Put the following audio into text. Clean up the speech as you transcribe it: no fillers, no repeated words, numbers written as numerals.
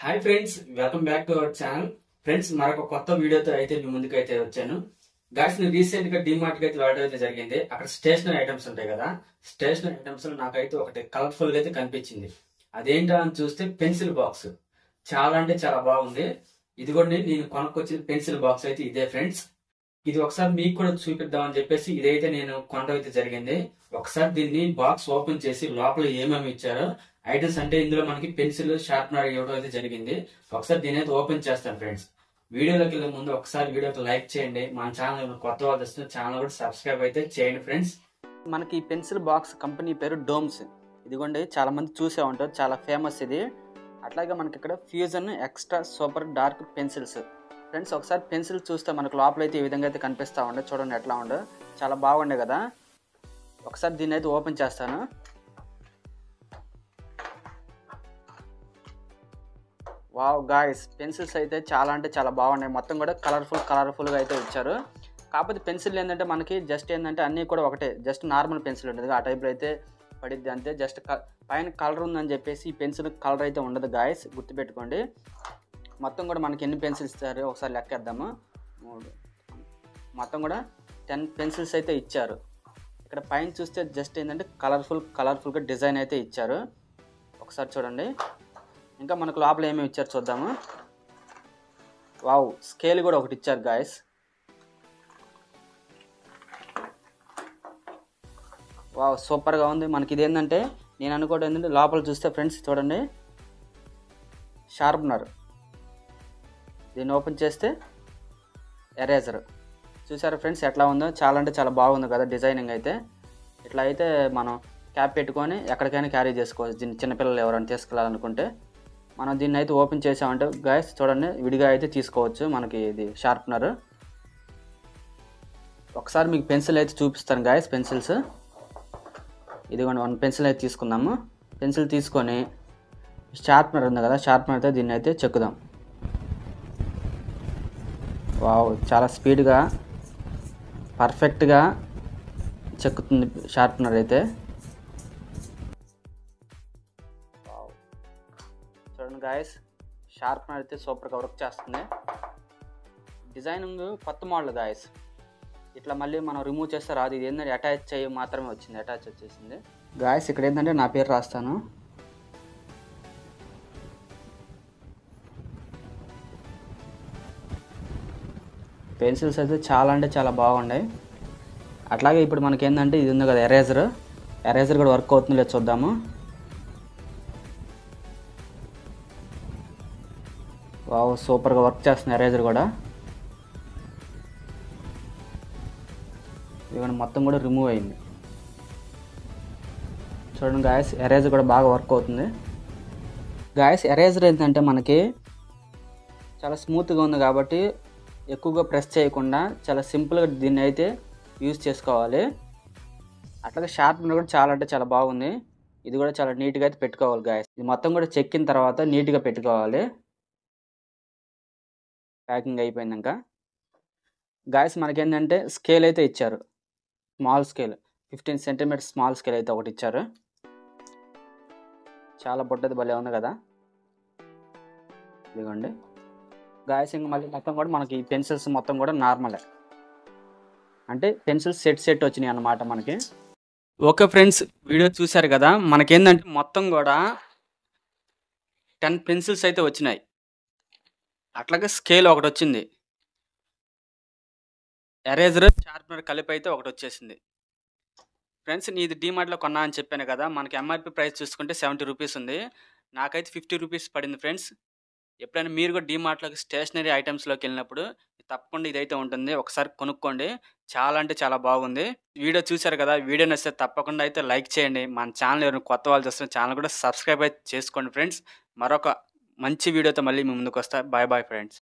Hi friends, welcome back to our channel. Friends, మరొక కొత్త వీడియోతో అయితే మీ ముందుకు అయితే వచ్చాను. గాయస్, నేను రీసెంట్ గా డిమార్ట్ కి అయితే వెళ్ళడం అయితే జరిగింది. అక్కడ స్టేషనరీ ఐటమ్స్ ఉంటాయి కదా, స్టేషనరీ ఐటమ్స్ లో నాకైతే ఒకటి కలర్ఫుల్ గా అయితే కనిపించింది. అదేంటా అని చూస్తే పెన్సిల్ బాక్స్. చాలా అంటే చాలా బాగుంది. ఇదిగోండి, నేను కొనుక్కొచ్చిన పెన్సిల్ బాక్స్ అయితే ఇదే ఫ్రెండ్స్. ఇది ఒకసారి మీకు కూడా చూపిద్దామని చెప్పేసి ఇదైతే నేను కొనడం అయితే జరిగింది. ఒకసారి దీన్ని బాక్స్ ఓపెన్ చేసి లోపల ఏమేమి ఇచ్చారో ఐటమ్స్, అంటే ఇందులో మనకి పెన్సిల్, షార్ప్నర్ ఇవ్వడం అయితే జరిగింది. ఒకసారి దీని అయితే ఓపెన్ చేస్తాను ఫ్రెండ్స్. వీడియోలోకి వెళ్ళే ముందు ఒకసారి వీడియోకి లైక్ చేయండి. మన ఛానల్ కొత్త వాళ్ళు వస్తున్న ఛానల్ కూడా సబ్స్క్రైబ్ అయితే చేయండి ఫ్రెండ్స్. మనకి ఈ పెన్సిల్ బాక్స్ కంపెనీ పేరు డోమ్స్. ఇదిగోండి, చాలా మంది చూసే ఉంటారు, చాలా ఫేమస్ ఇది. అట్లాగే మనకి ఇక్కడ fusion extra super dark pencils. Friends, ఒకసారి పెన్సిల్ చూస్తే మనకు లోపల అయితే ఈ విధంగా అయితే కనిపిస్తూ ఉండే. చూడండి ఎట్లా ఉండే, చాలా బాగుండే కదా. ఒకసారి దీన్ని అయితే ఓపెన్ చేస్తాను. వావ్ గాయ్స్, పెన్సిల్స్ అయితే చాలా అంటే చాలా బాగున్నాయి. మొత్తం కూడా కలర్ఫుల్గా అయితే ఇచ్చారు. కాకపోతే పెన్సిల్ ఏంటంటే మనకి జస్ట్ ఏంటంటే అన్నీ కూడా ఒకటే, జస్ట్ నార్మల్ పెన్సిల్ ఉంటుంది, ఆ టైప్లో అయితే పడిద్ది అంతే. జస్ట్ పైన కలర్ ఉందని చెప్పేసి ఈ పెన్సిల్ కలర్ అయితే ఉండదు గాయ్స్, గుర్తుపెట్టుకోండి. మొత్తం కూడా మనకి ఎన్ని పెన్సిల్స్ ఇస్తారు ఒకసారి లెక్కేద్దాము. 3, మొత్తం కూడా 10 పెన్సిల్స్ అయితే ఇచ్చారు. ఇక్కడ పైన చూస్తే జస్ట్ ఏంటంటే కలర్ఫుల్గా డిజైన్ అయితే ఇచ్చారు. ఒకసారి చూడండి. ఇంకా మనకు లోపల ఏమేమి ఇచ్చారు చూద్దాము. వావ్, స్కేల్ కూడా ఒకటి ఇచ్చారు గాయస్. వావ్, సూపర్గా ఉంది. మనకి ఇది ఏంటంటే నేను అనుకోవడం ఏంటంటే లోపల చూస్తే ఫ్రెండ్స్ చూడండి, షార్ప్నర్. దీన్ని ఓపెన్ చేస్తే ఎరేజర్. చూసారా ఫ్రెండ్స్ ఎట్లా ఉందో? చాలా అంటే చాలా బాగుంది కదా డిజైనింగ్ అయితే. ఇట్లా అయితే మనం క్యాప్ పెట్టుకొని ఎక్కడికైనా క్యారీ చేసుకోవచ్చు. దీన్ని చిన్నపిల్లలు ఎవరైనా తీసుకెళ్ళాలనుకుంటే మనం దీన్ని అయితే ఓపెన్ చేసామంటే గాయస్ చూడండి, విడిగా అయితే తీసుకోవచ్చు. మనకి ఇది షార్ప్నర్. ఒకసారి మీకు పెన్సిల్ అయితే చూపిస్తాను గాయస్. పెన్సిల్స్ ఇదిగోండి, 1 పెన్సిల్ అయితే తీసుకుందాము. పెన్సిల్ తీసుకొని షార్ప్నర్ ఉంది కదా, షార్ప్నర్ అయితే దీన్ని అయితే చెక్కుదాం. వావ్, చాలా స్పీడ్గా పర్ఫెక్ట్గా చెక్కుతుంది షార్ప్నర్ అయితే. చూడండి గాయస్, షార్ప్నర్ అయితే సూపర్గా వర్క్ చేస్తుంది. డిజైనింగ్ కొత్త మోడల్ గాయస్. ఇట్లా మళ్ళీ మనం రిమూవ్ చేస్తే రాదు. ఇది ఏంటంటే అటాచ్ చేయి మాత్రమే వచ్చింది, అటాచ్ వచ్చేసింది గాయస్. ఇక్కడ ఏంటంటే నా పేరు రాస్తాను. పెన్సిల్స్ అయితే చాలా అంటే చాలా బాగున్నాయి. అట్లాగే ఇప్పుడు మనకి ఏంటంటే ఇది ఉంది కదా ఎరేజర్ కూడా వర్క్ అవుతుంది లేదు చూద్దాము. వావ్, సూపర్గా వర్క్ చేస్తుంది ఎరేజర్ కూడా. ఇవన్నీ మొత్తం కూడా రిమూవ్ అయింది. చూడండి గాయస్, ఎరేజర్ కూడా బాగా వర్క్ అవుతుంది. గాయస్, ఎరేజర్ ఏంటంటే మనకి చాలా స్మూత్గా ఉంది కాబట్టి ఎక్కువగా ప్రెస్ చేయకుండా చాలా సింపుల్గా దీన్ని అయితే యూజ్ చేసుకోవాలి. అట్లాగే షార్ప్నర్ కూడా చాలా అంటే చాలా బాగుంది. ఇది కూడా చాలా నీట్గా అయితే పెట్టుకోవాలి గాయస్. ఇది మొత్తం కూడా చెక్కిన తర్వాత నీట్గా పెట్టుకోవాలి. ప్యాకింగ్ అయిపోయిందాక గాయస్ మనకేంటంటే స్కేల్ అయితే ఇచ్చారు. Small scale 15 centimetre small scale అయితే ఒకటి ఇచ్చారు. చాలా పొట్టది భలే ఉంది కదా. ఇదిగోండి గాయస్, ఇంకా మళ్ళీ మొత్తం కూడా మనకి ఈ పెన్సిల్స్ మొత్తం కూడా నార్మలే, అంటే పెన్సిల్స్ సెట్ వచ్చినాయి అన్నమాట మనకి. ఓకే ఫ్రెండ్స్, వీడియో చూశారు కదా. మనకేంటంటే మొత్తం కూడా 10 పెన్సిల్స్ అయితే వచ్చినాయి. అట్లాగే స్కేల్ ఒకటి వచ్చింది, ఎరేజర్, షార్ప్నర్ కలిపి అయితే ఒకటి వచ్చేసింది. ఫ్రెండ్స్, నీది డీమార్ట్లో కొన్నా అని చెప్పాను కదా. మనకి ఎంఆర్పి ప్రైస్ చూసుకుంటే 70 రూపీస్ ఉంది. నాకైతే 50 రూపీస్ పడింది ఫ్రెండ్స్. ఎప్పుడైనా మీరు కూడా డీమార్ట్లోకి స్టేషనరీ ఐటమ్స్లోకి వెళ్ళినప్పుడు తప్పకుండా ఇదైతే ఉంటుంది, ఒకసారి కొనుక్కోండి. చాలా అంటే చాలా బాగుంది. వీడియో చూశారు కదా. వీడియో నచ్చితే తప్పకుండా అయితే లైక్ చేయండి. మన ఛానల్ ఎవరైనా కొత్త వాళ్ళు చూస్తున్న ఛానల్ కూడా సబ్స్క్రైబ్ అయితే చేసుకోండి ఫ్రెండ్స్. మరొక మంచి వీడియోతో మళ్ళీ మీ ముందుకు వస్తా. Bye bye friends.